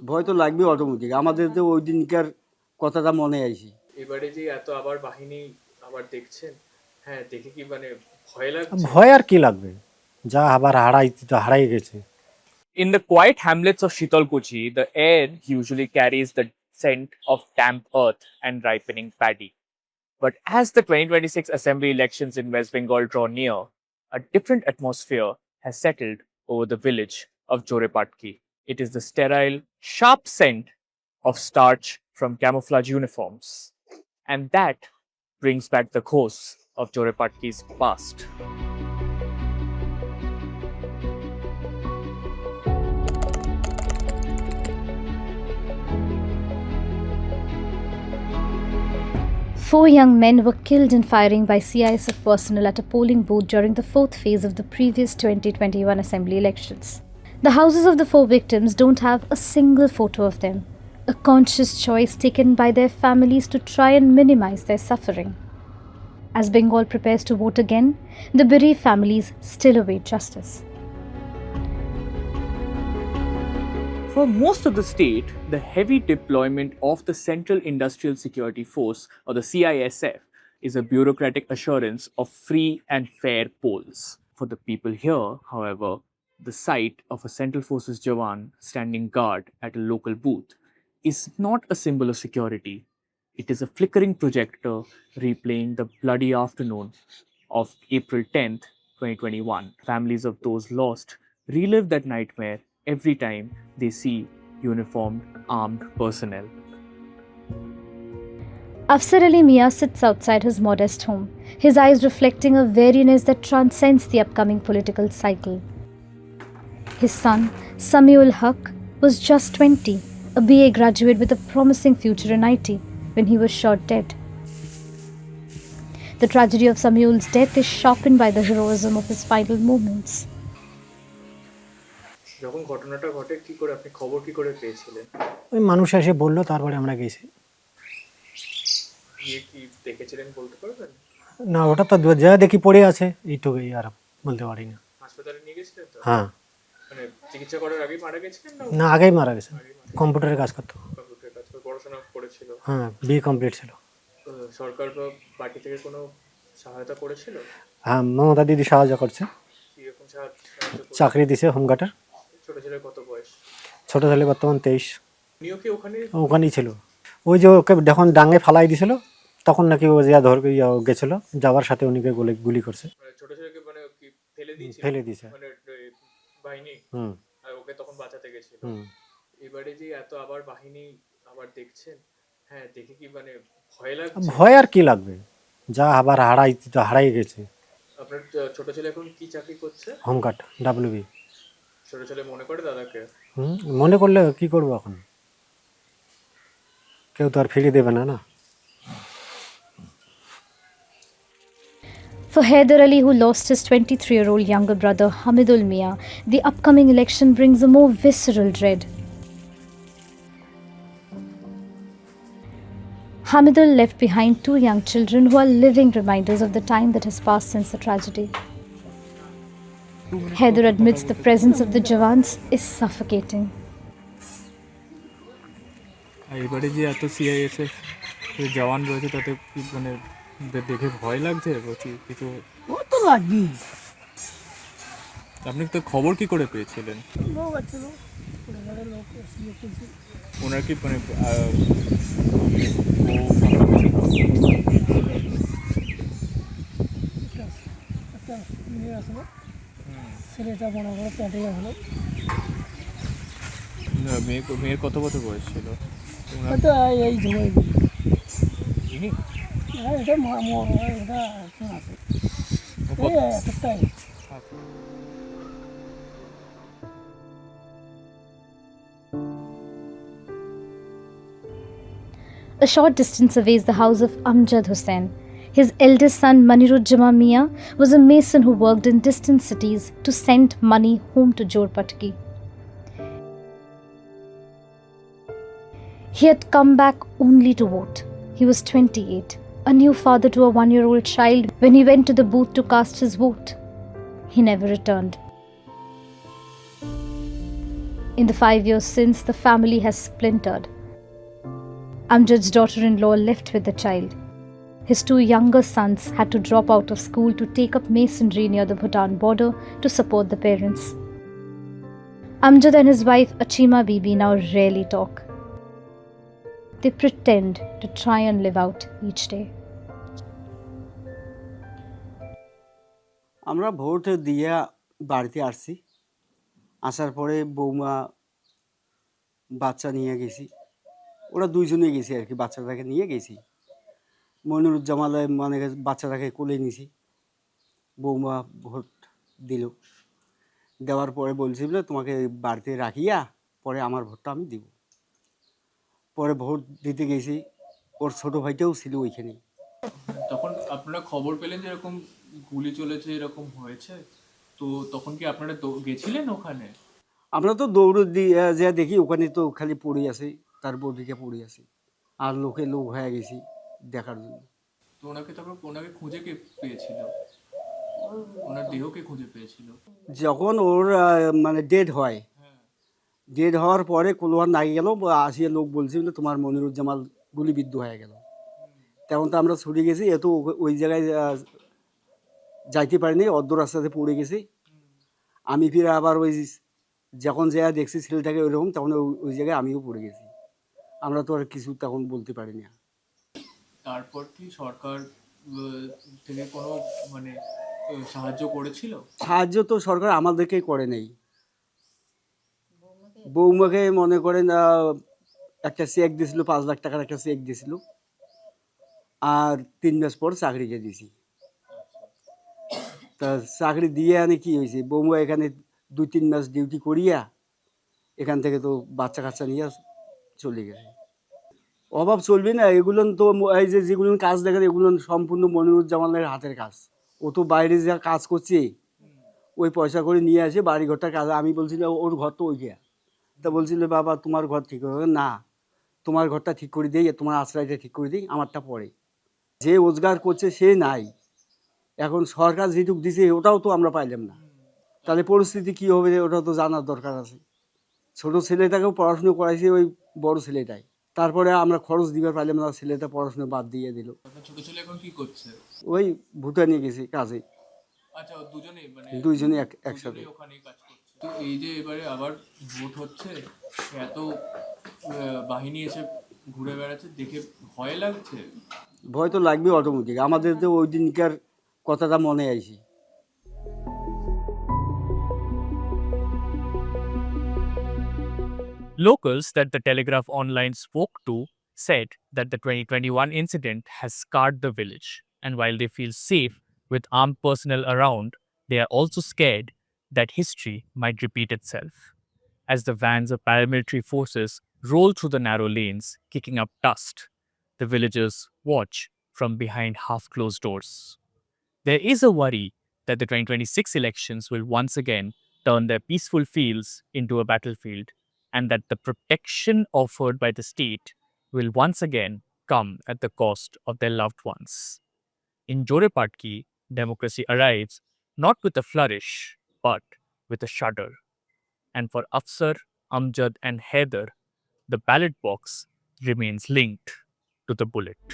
ভয় তো লাগবে অটোমেটিক। আমাদের তো ওই দিনকার কথাটা মনে আইছে। এবারে যে এত আবার বাহিনী আবার দেখছেন, হ্যাঁ দেখে কি মানে ভয় লাগছে? ভয় আর কি লাগবে, যা আবার হারাই গেছে। In the quiet hamlets of SITALKUCHI, the air usually carries the scent of damp earth and ripening paddy. But as the 2026 assembly elections in West Bengal draw near, a different atmosphere has settled over the village of Jorepatki. It is the sterile, sharp scent of starch from camouflage uniforms. And that brings back the ghosts of Jorepatki's past. Four young men were killed in firing by CISF personnel at a polling booth during the fourth phase of the previous 2021 assembly elections. The houses of the four victims don't have a single photo of them, a conscious choice taken by their families to try and minimize their suffering. As Bengal prepares to vote again, the bereaved families still await justice. For most of the state, the heavy deployment of the Central Industrial Security Force, or the CISF, is a bureaucratic assurance of free and fair polls. For the people here, however, the sight of a Central Forces Jawan standing guard at a local booth is not a symbol of security. It is a flickering projector replaying the bloody afternoon of April 10th, 2021. Families of those lost relive that nightmare every time they see uniformed armed personnel. Afsar Ali Mia sits outside his modest home, his eyes reflecting a weariness that transcends the upcoming political cycle. His son, Samiul Haq, was just 20, a BA graduate with a promising future in IT, when he was shot dead. The tragedy of Samiul's death is sharpened by the heroism of his final moments. যখন ঘটনাটা ঘটে কি করে আপনি খবর কি করে পেয়েছিলেন? ওই মানুষ এসে বললো, তারপরে আমরা গেছি। গিয়ে কি দেখেছিলেন বলতে পারবেন? না, ওটা তো যা দেখি পড়ে আছে, এইটুকুই, আর বলতে পারি না। হাসপাতালে নিয়ে গেছিলেন তো? হ্যাঁ। মানে চিকিৎসা করার আগেই মারা গেছিলেন না? না, আগেই মারা গেছে। কম্পিউটারের কাজ করতো। কম্পিউটারের কাজ করে পড়াশোনা করেছিল? হ্যাঁ, বিএ কমপ্লিট ছিল। সরকার বা পার্টি থেকে কোনো সহায়তা করেছিল? হ্যাঁ, মমতা দিদি সাহায্য করছে। কিরকম সাহায্য? চাকরি দিছে হোমগার্ডের। ছোট ছেলের কত বয়স? ছোট ছেলে বর্তমান 23। উনিও কি ওখানেই ছিল। ওই যে ওকে যখন ডাঙে ফালাই দিছিল, তখন নাকি ও যা ধর গেছিল, যাওয়ার সাথে উনিকে গুলি করছে। ছোট ছেলেকে মানে কি ফেলে দিয়েছে মানে বাহিনী? আর ওকে তখন বাঁচাতে গেছিল। এবারে যে এত আবার বাহিনী আবার দেখছেন, হ্যাঁ দেখে কি মানে ভয় লাগছে? ভয় আর কি লাগবে, যা আবার হারাই গেছে। আপনার ছোট ছেলে এখন কি চাকরি করছে? Home guard, WB। ছোট ছেলে মনে করে দাদাকে? মনে করলে কি করবো, এখন কেউ তো আর ফিরে দেবে না। For Haider Ali, who lost his 23-year-old younger brother Hamidul Mia, the upcoming election brings a more visceral dread. Hamidul left behind two young children who are living reminders of the time that has passed since the tragedy. Haider admits the presence of the Jawans is suffocating. এবারে যে এত CISF জওয়ান রয়েছে, তাতে মানে দেখে ভয় লাগছে কিছু? ও তো লাগবেই। আপনি তো খবর কি করে পেয়েছিলেন? ওনার কি মানে ছেলেটা মনে করে প্যাটে আসলো। মেয়ের কত বছর বয়স ছিল? এই সময় এটা এটা আছে এতটাই। A short distance away is the house of Amjad Hussain. His eldest son Manirujjama Mia was a mason who worked in distant cities to send money home to Jorepatki. He had come back only to vote. He was 28, a new father to a 1-year-old child when he went to the booth to cast his vote. He never returned. In the 5 years since, the family has splintered. Amjad's daughter-in-law left with the child. His 2 younger sons had to drop out of school to take up masonry near the Bhutan border to support the parents. Amjad and his wife Achima Bibi now rarely talk. They pretend to try and live out each day. আমরা vote দিয়ে বাড়িতে আসছি, আসার পরে বৌমা বাচ্চা নিয়ে গেছি, ওরা দুইজনে গেছি আর কি, বাচ্চাটাকে নিয়ে গেছি। মনিরুজ্জামালে মানে বাচ্চাটাকে কোলে নিছি, বৌমা ভোট দিল, দেওয়ার পরে বলছিল তোমাকে বাড়িতে রাখিয়া পরে আমার ভোটটা আমি দিব। পরে ভোট দিতে গেছি, ওর ছোটো ভাইটাও ছিল ওইখানে। তখন আপনারা খবর পেলেন যে এরকম গুলি চলেছে, এরকম হয়েছে, তো তখন কি আপনারা গেছিলেন ওখানে? আমরা তো দৌড় দিয়ে যা দেখি ওখানে তো খালি পড়ে আছে, তার বডিটা পড়ে আছে, আর লোক হয়ে গেছি দেখার জন্য। তো ওনাকে খুঁজে কে পেয়েছিল? ওনার দেহকে খুঁজে পেয়েছিল যখন ওর মানে ডেড হয়, ডেড হওয়ার পরে কোলোয়ার নাই গেল, আসিয়া লোক বলছিল তোমার মনিরুজ্জামাল গুলিবিদ্ধ হয়ে গেল। তখন তো আমরা ছুটে গেছি, এত ওই জায়গায় যাইতে পারিনি, অর্ধ রাস্তাতে পড়ে গেছি। আমি ফিরে আবার ওই যখন যা দেখছি ছেলেটাকে ওইরকম, তখন ওই জায়গায় আমিও পড়ে গেছি। আমরা তো আর কিছু তখন বলতে পারিনি। তারপর কি সরকার থেকে কোনো মানে সাহায্য করেছিল? সাহায্য তো সরকার আমাদেরকে করে নেই, বৌমাকে মনে করেন একটা চেক দিয়েছিল, 5 লাখ টাকার একটা চেক দিয়েছিল, আর 3 মাস পর চাকরিকে দিয়েছি। তা চাকরি দিয়ে আনে কি হয়েছে, বৌমা এখানে 2-3 মাস ডিউটি করিয়া এখান থেকে তো বাচ্চা কাচ্চা নিয়ে চলে গেছে। অভাব চলবে না, এগুলো তো এই যে যেগুলো কাজ দেখা যায় এগুলো সম্পূর্ণ মনিরুজ্জামানের হাতের কাজ। ও তো বাইরে যা কাজ করছে ওই পয়সা করে নিয়ে আসে বাড়ি ঘরটার কাজ। আমি বলছিলাম ওর ঘর তো ওই গিয়া, তা বলছিল বাবা তোমার ঘর ঠিক হবে না, তোমার ঘরটা ঠিক করে দিই, তোমার আশ্রয়টা ঠিক করে দিই, আমারটা পরে। যে রোজগার করছে সে নাই, এখন সরকার যেটুকু দিছে ওটাও তো আমরা পাইলাম না, তাহলে পরিস্থিতি কী হবে ওটা তো জানার দরকার আছে। ছোটো ছেলেটাকেও পড়াশুনো করাইছে ওই বড় ছেলেটাই, তারপরে আমরা খরচ দিবার পাইলাম না, ছেলেটা পড়াশুনো বাদ দিয়ে দিল। ছোট ছেলে এখন কি করছে? ওই ভুটানে গেছে কাজে। আচ্ছা, দুজনেই মানে দুইজনে একসাথে ওখানেই কাজ করছে। তো এই যে এবারে আবার ভোট হচ্ছে, এত বাহিনী এসে ঘুরে বেড়াচ্ছে, দেখে ভয় লাগছে? ভয় তো লাগবে অটোমেটিক, আমাদের তো ওই দিনকার কথাটা মনে আইছে। Locals that the Telegraph Online spoke to said that the 2021 incident has scarred the village, and while they feel safe with armed personnel around, they are also scared that history might repeat itself. As the vans of paramilitary forces roll through the narrow lanes, kicking up dust, the villagers watch from behind half-closed doors. There is a worry that the 2026 elections will once again turn their peaceful fields into a battlefield, and that the protection offered by the state will once again come at the cost of their loved ones. In Jorepatki, democracy arrives not with a flourish, but with a shudder. And for Afsar, Amjad, and Haider, the ballot box remains linked to the bullet.